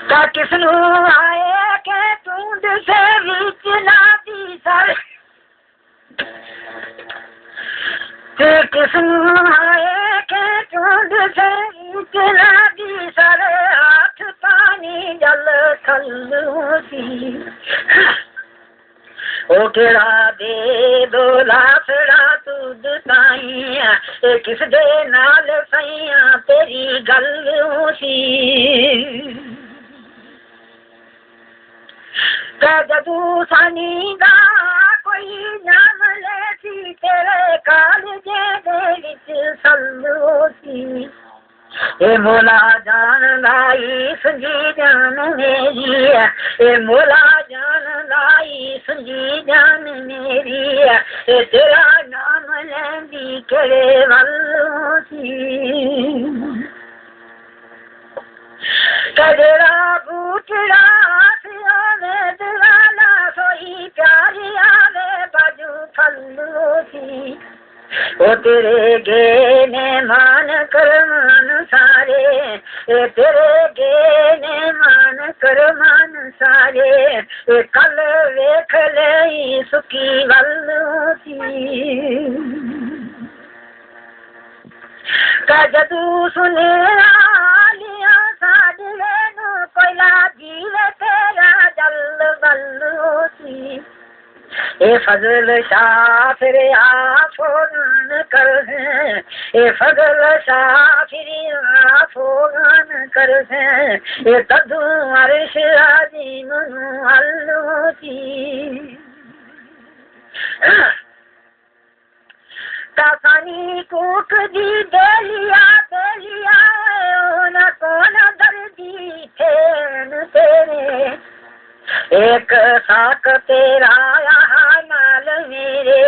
का किसनू आए के टूंड से बीच ना दी सर के किसनू आए के टूंड से बीच ना दी सर हाथ पानी जल थल्लू सी ओ केड़ा दे दो लाफड़ा तुद ताई किस दे नाल सैया तेरी गल सी जदू सानी दा कोई नाम ले सी तेरे कालजे दे विच सल्लू सी ए मोला जान लाई संजी जान मेरी ए मोला जान लाई संजी जान मेरी ए तेरा नाम लेंदी केड़े वल्लों सी कजरा बूटड़ा में दिलाना सोई प्यारी आवे बाजू फल्लू सी ओ तेरे गे ने मान कर मान सारे ए तेरे गे ने मान कर मान सारे ए कल वेख ले सुखी वल्लू सी का जदू सुने लिया साडले नु कोयला जीवे तेरा जल वल्लू सी ए फजल शाह फिर आफोगन कर है ए फजल शाह फिर आफोगन कर है ए तदू अर्श अजीम अल्लू सी तासानी कोक दी बेलिया बेलिया न कौन दर्दी थे तेरे एक साक तेरा यहाँ नाल मेरे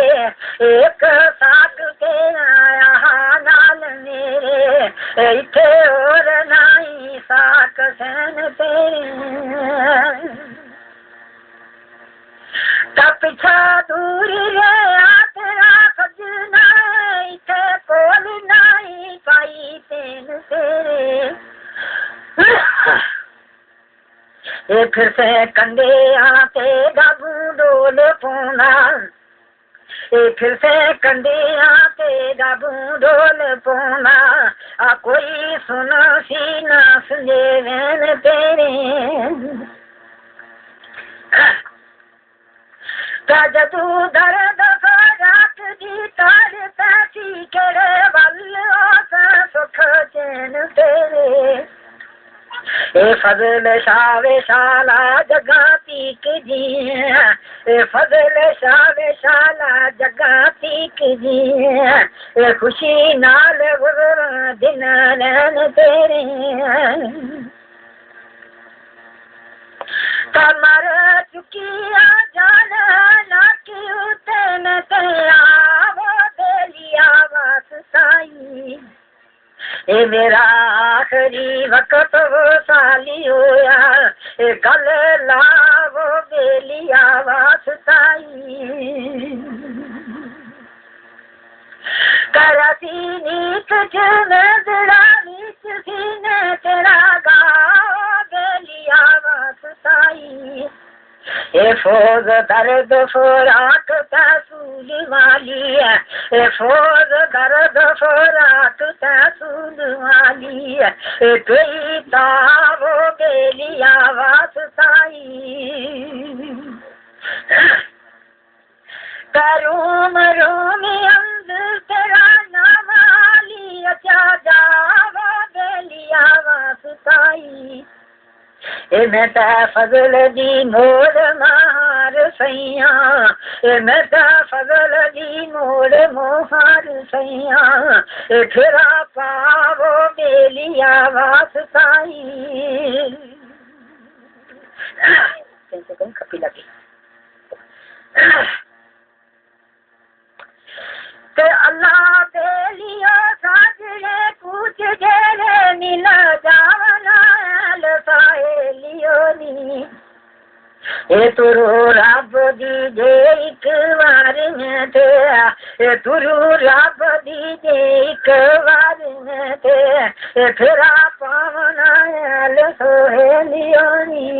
एक साक तेरा यहाँ नाल मेरे इथे और नाई साक सैन तेरे का पिछा दूर रे तेरा सजना इथे कोल नाई पाई तेन तेरे ए फिर से कंधे आते गाबू डोल पूना ए फिर से कंधे आते गाबू डोल पूना आ कोई सुनो सी ना सुने वैन तेरे का जदू दर्द रात दी तार पैसी केड़े वल सुख चैन तेरे ए फजल शावे शाला जगा तीक जी ए फजल शावे शाला जगा तीक जी ए खुशी नाल गुजर दिन नैन तेरे कमर चुकिया जान ना क्यों तेन तेरा वो बेलिया वास्ताई ए मेरा आखिरी वक्त वो साली होया ए गल लावो बेलिया वास्ताई करती नीत जड़ा नीच सीने तेरा गाओ बेलिया वास्ताई ए फौज दर्द फोराक तसूल वाली है ए फौज दर्द फोराक तसूल वाली है ए कोई तावो बेलिया वास्ताई करूम रोम अंदर तेरा नाम आली अच्छा जावा बेलिया वास्ताई ए मेटा फजल दी मोड़ मार सैया ए मेटा फजल दी मोड़ मोहार सैया ए फिरा पावो बेलिया वास्ताई कपी लगी ते अल्लाह बेलिया साजरे कुछ जेरे मिल जावना साहेलियो नी ए तुरु रब दीजे एक बार में ते, ए तुरु रब दीजे एक बार में ते, ए फिरा पावनायल सोहेलियोनी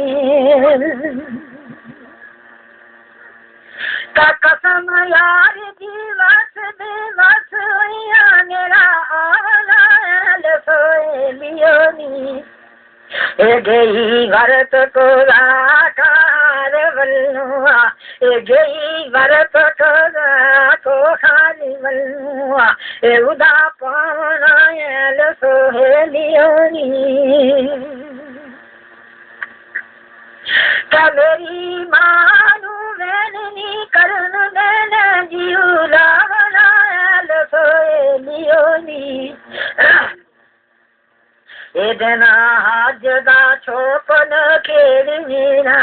का कसम यार दिवस दिवस हुआ मेरा आवनायल सोहेलियोनी ए गई भरत को राकार बल्लुआ, ए गई भरत को खाली बल्लुआ, ए उदा पावनायल सोहेलियोनी का मेरी मानू वैननी करन देन जीवला बनायल सोहेलियोनी एदना हाजदा छोपन खेलमीरा,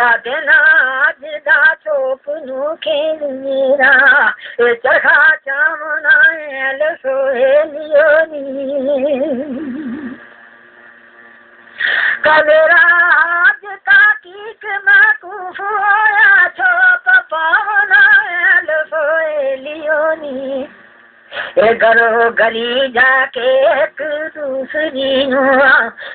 एदना हाजदा छोपनु खेलमीरा, ए चरखा चामनायल सोहेलियोनी कबेरा आज ताकीक माकूफ होया छोप पावनायल सोहेलियोनी ए घरो गली जाके एक दूसरी नुआ,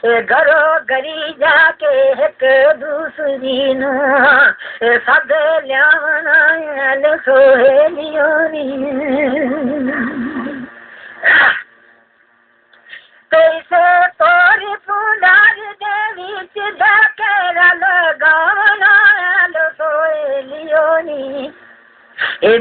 ए घरो गली जाके एक दूसरी नुआ, ए सद ल्यावनायल सोहेलियोनी